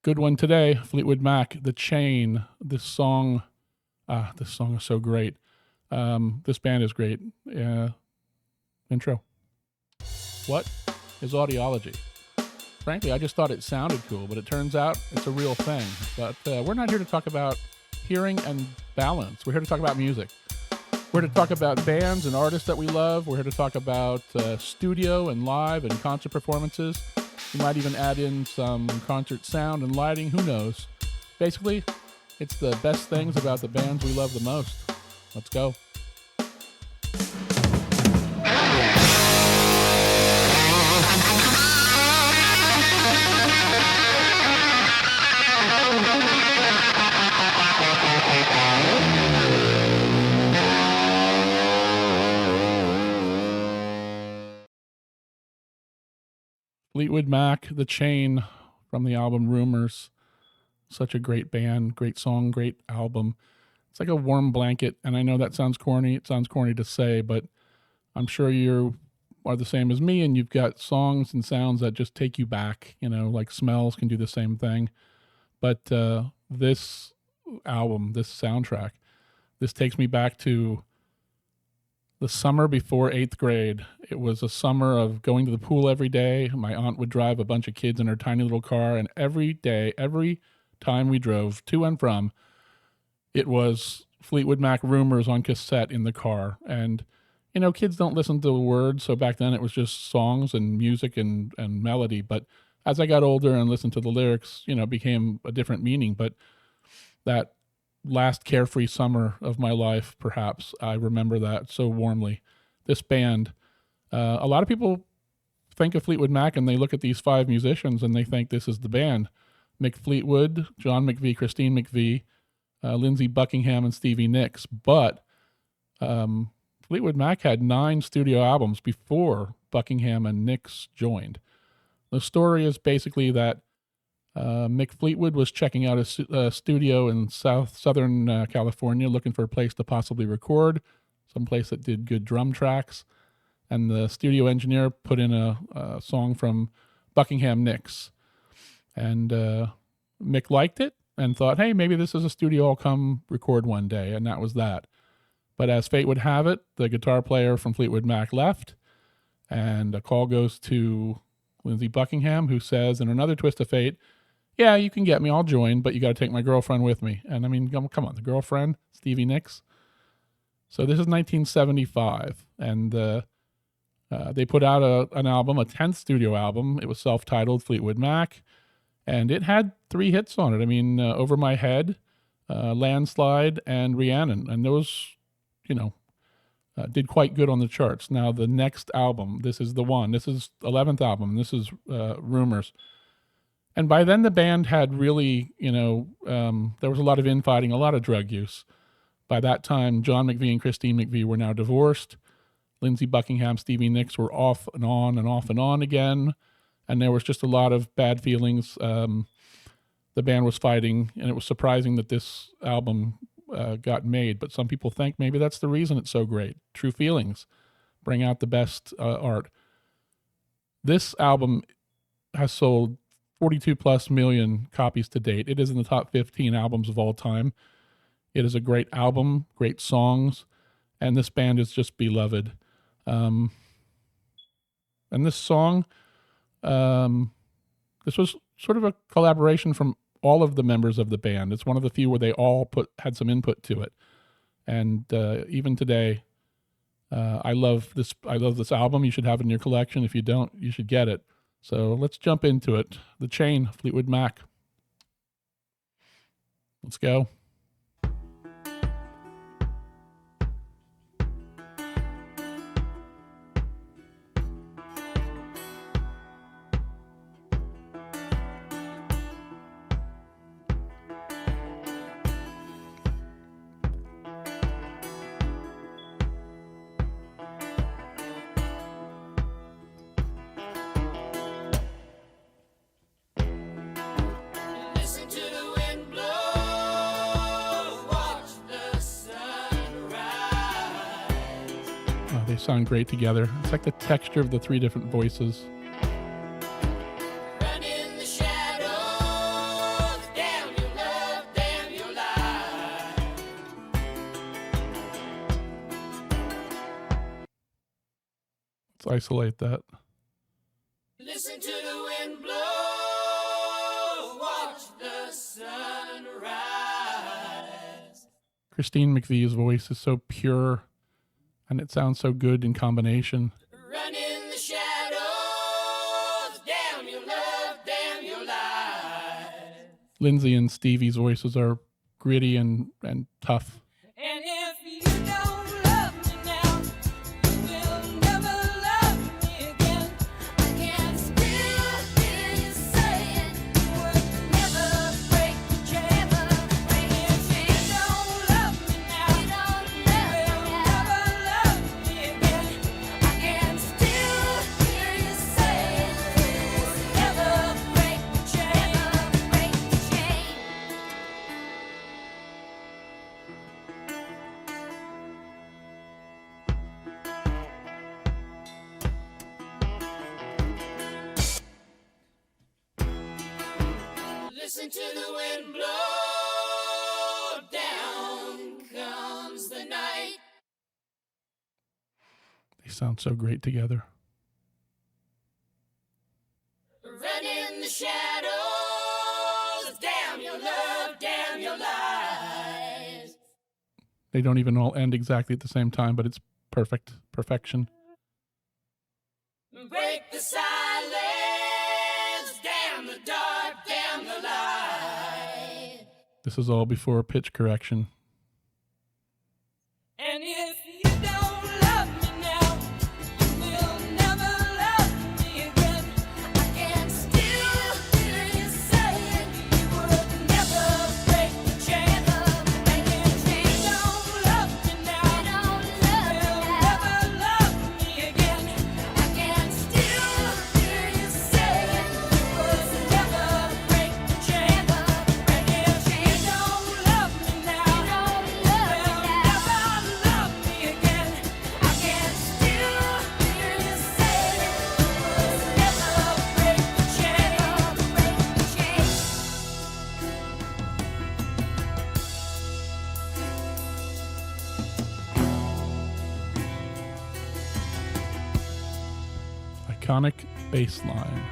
Good one today, Fleetwood Mac, The Chain. This song is so great. This band is great. Intro. What is Audiology? Frankly, I just thought it sounded cool, but it turns out it's a real thing. But we're not here to talk about hearing and balance. We're here to talk about music. We're here to talk about bands and artists that we love. We're here to talk about studio and live and concert performances. We might even add in some concert sound and lighting. Who knows? Basically, it's the best things about the bands we love the most. Let's go. Fleetwood Mac, The Chain, from the album Rumors. Such a great band, great song, great album. It's like a warm blanket, and I know that sounds corny. It sounds corny to say, but I'm sure you are the same as me, and you've got songs and sounds that just take you back, like smells can do the same thing. But this album, this soundtrack, this takes me back to the summer before 8th grade. It was a summer of going to the pool every day. My aunt would drive a bunch of kids in her tiny little car, and every time we drove to and from, it was Fleetwood Mac Rumors on cassette in the car. And, kids don't listen to the words, so back then it was just songs and music and melody. But as I got older and listened to the lyrics, it became a different meaning. But that last carefree summer of my life, perhaps, I remember that so warmly. This band, a lot of people think of Fleetwood Mac and they look at these 5 musicians and they think this is the band. Mick Fleetwood, John McVie, Christine McVie, Lindsey Buckingham, and Stevie Nicks. But Fleetwood Mac had 9 studio albums before Buckingham and Nicks joined. The story is basically that Mick Fleetwood was checking out a studio in Southern California, looking for a place to possibly record, some place that did good drum tracks. And the studio engineer put in a song from Buckingham Nicks. And Mick liked it and thought, hey, maybe this is a studio I'll come record one day. And that was that. But as fate would have it, the guitar player from Fleetwood Mac left. And a call goes to Lindsey Buckingham, who says, in another twist of fate, yeah, you can get me, I'll join, but you got to take my girlfriend with me. And I mean, come on, the girlfriend, Stevie Nicks. So this is 1975, and they put out an album, a 10th studio album. It was self-titled Fleetwood Mac, and it had 3 hits on it. I mean, Over My Head, Landslide, and Rhiannon. And those, did quite good on the charts. Now, the next album, this is the one. This is 11th album. This is Rumors. And by then, the band had really, there was a lot of infighting, a lot of drug use. By that time, John McVie and Christine McVie were now divorced. Lindsey Buckingham, Stevie Nicks were off and on and off and on again. And there was just a lot of bad feelings. The band was fighting, and it was surprising that this album got made. But some people think maybe that's the reason it's so great. True feelings bring out the best art. This album has sold 42 plus million copies to date. It is in the top 15 albums of all time. It is a great album, great songs, and this band is just beloved. And this song, this was sort of a collaboration from all of the members of the band. It's one of the few where they all had some input to it. And even today, I love this album. You should have it in your collection. If you don't, you should get it. So let's jump into it. The Chain, Fleetwood Mac. Let's go. They sound great together. It's like the texture of the 3 different voices. Run in the shadows. Let's isolate that. Listen to the wind blow, watch the sun rise. Christine McVie's voice is so pure, and it sounds so good in combination. Run in the shadows, damn your love, damn your life. Lindsay and Stevie's voices are gritty and tough. And if you don't love me now, you will never love me again. I can still hear you saying you would never break the chain. And if you don't love me now, you will never love me again. I can still hear you saying you would never break the chain. Listen to the wind blow, down comes the night. They sound so great together. Run in the shadows, damn your love, damn your lies. They don't even all end exactly at the same time, but it's perfection. Break the silence, damn the dark, damn the light. This is all before pitch correction. And if you don't love me now, you will never love me again. I can still hear you saying you would never break the chain. And if you don't love me now, you will never love me again. I can still hear you saying you would never break the chain. And if you don't love me now, you will never love me again. I can still hear you saying you would never break the chain. Iconic bass line.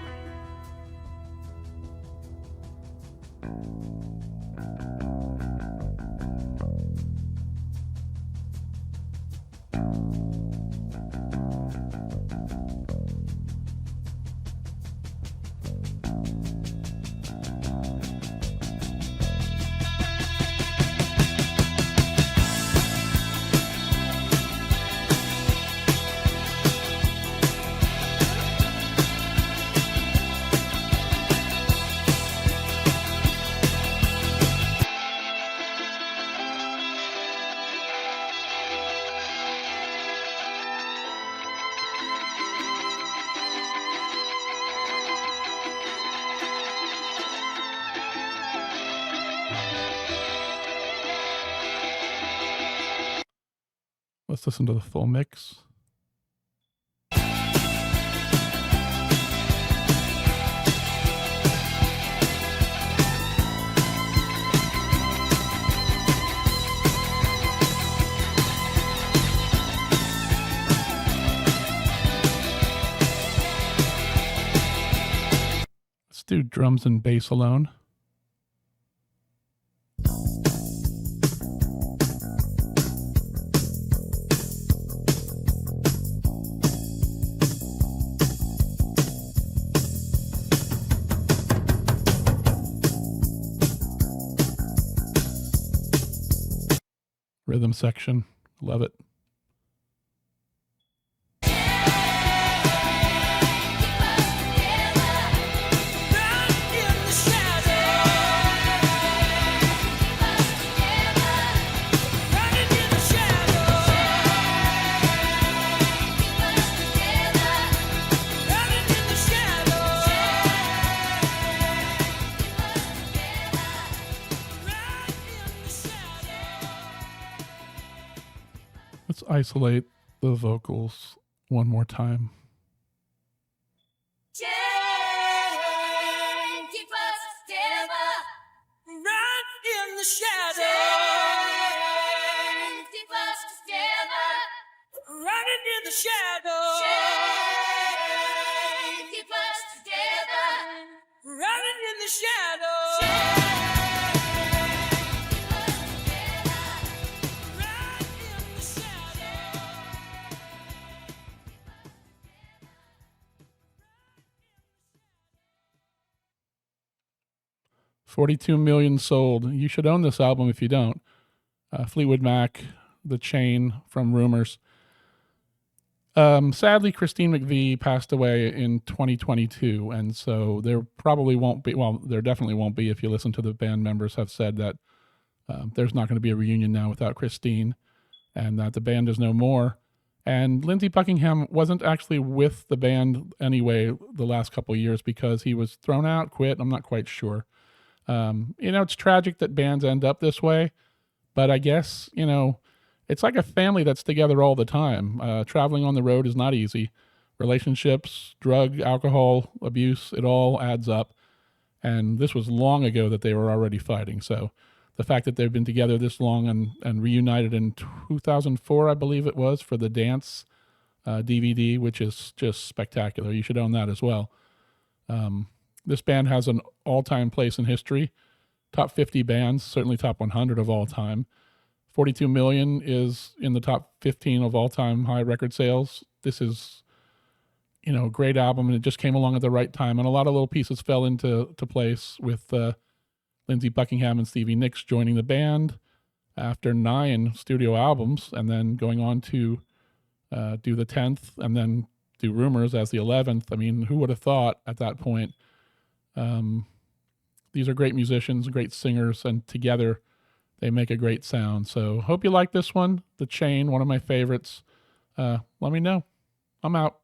Let's listen to the full mix. Let's do drums and bass alone. Rhythm section. Love it. Let's isolate the vocals one more time. Keep us together, right in the shadows. Keep us together, running in the shadows. 42 million sold. You should own this album if you don't. Fleetwood Mac, The Chain from Rumors. Sadly, Christine McVie passed away in 2022, and so there probably won't be. Well, there definitely won't be if you listen to the band members have said that there's not going to be a reunion now without Christine, and that the band is no more. And Lindsey Buckingham wasn't actually with the band anyway the last couple of years because he was thrown out, quit. I'm not quite sure. It's tragic that bands end up this way, but I guess, it's like a family that's together all the time. Traveling on the road is not easy. Relationships, drug, alcohol, abuse, it all adds up. And this was long ago that they were already fighting. So the fact that they've been together this long and reunited in 2004, I believe it was, for the Dance DVD, which is just spectacular. You should own that as well. This band has an all-time place in history. Top 50 bands, certainly top 100 of all time. 42 million is in the top 15 of all-time high record sales. This is, a great album, and it just came along at the right time. And a lot of little pieces fell into place with Lindsey Buckingham and Stevie Nicks joining the band after 9 studio albums, and then going on to do the 10th, and then do Rumors as the 11th. I mean, who would have thought at that point? These are great musicians, great singers, and together they make a great sound. So hope you like this one. The Chain, one of my favorites. Let me know. I'm out.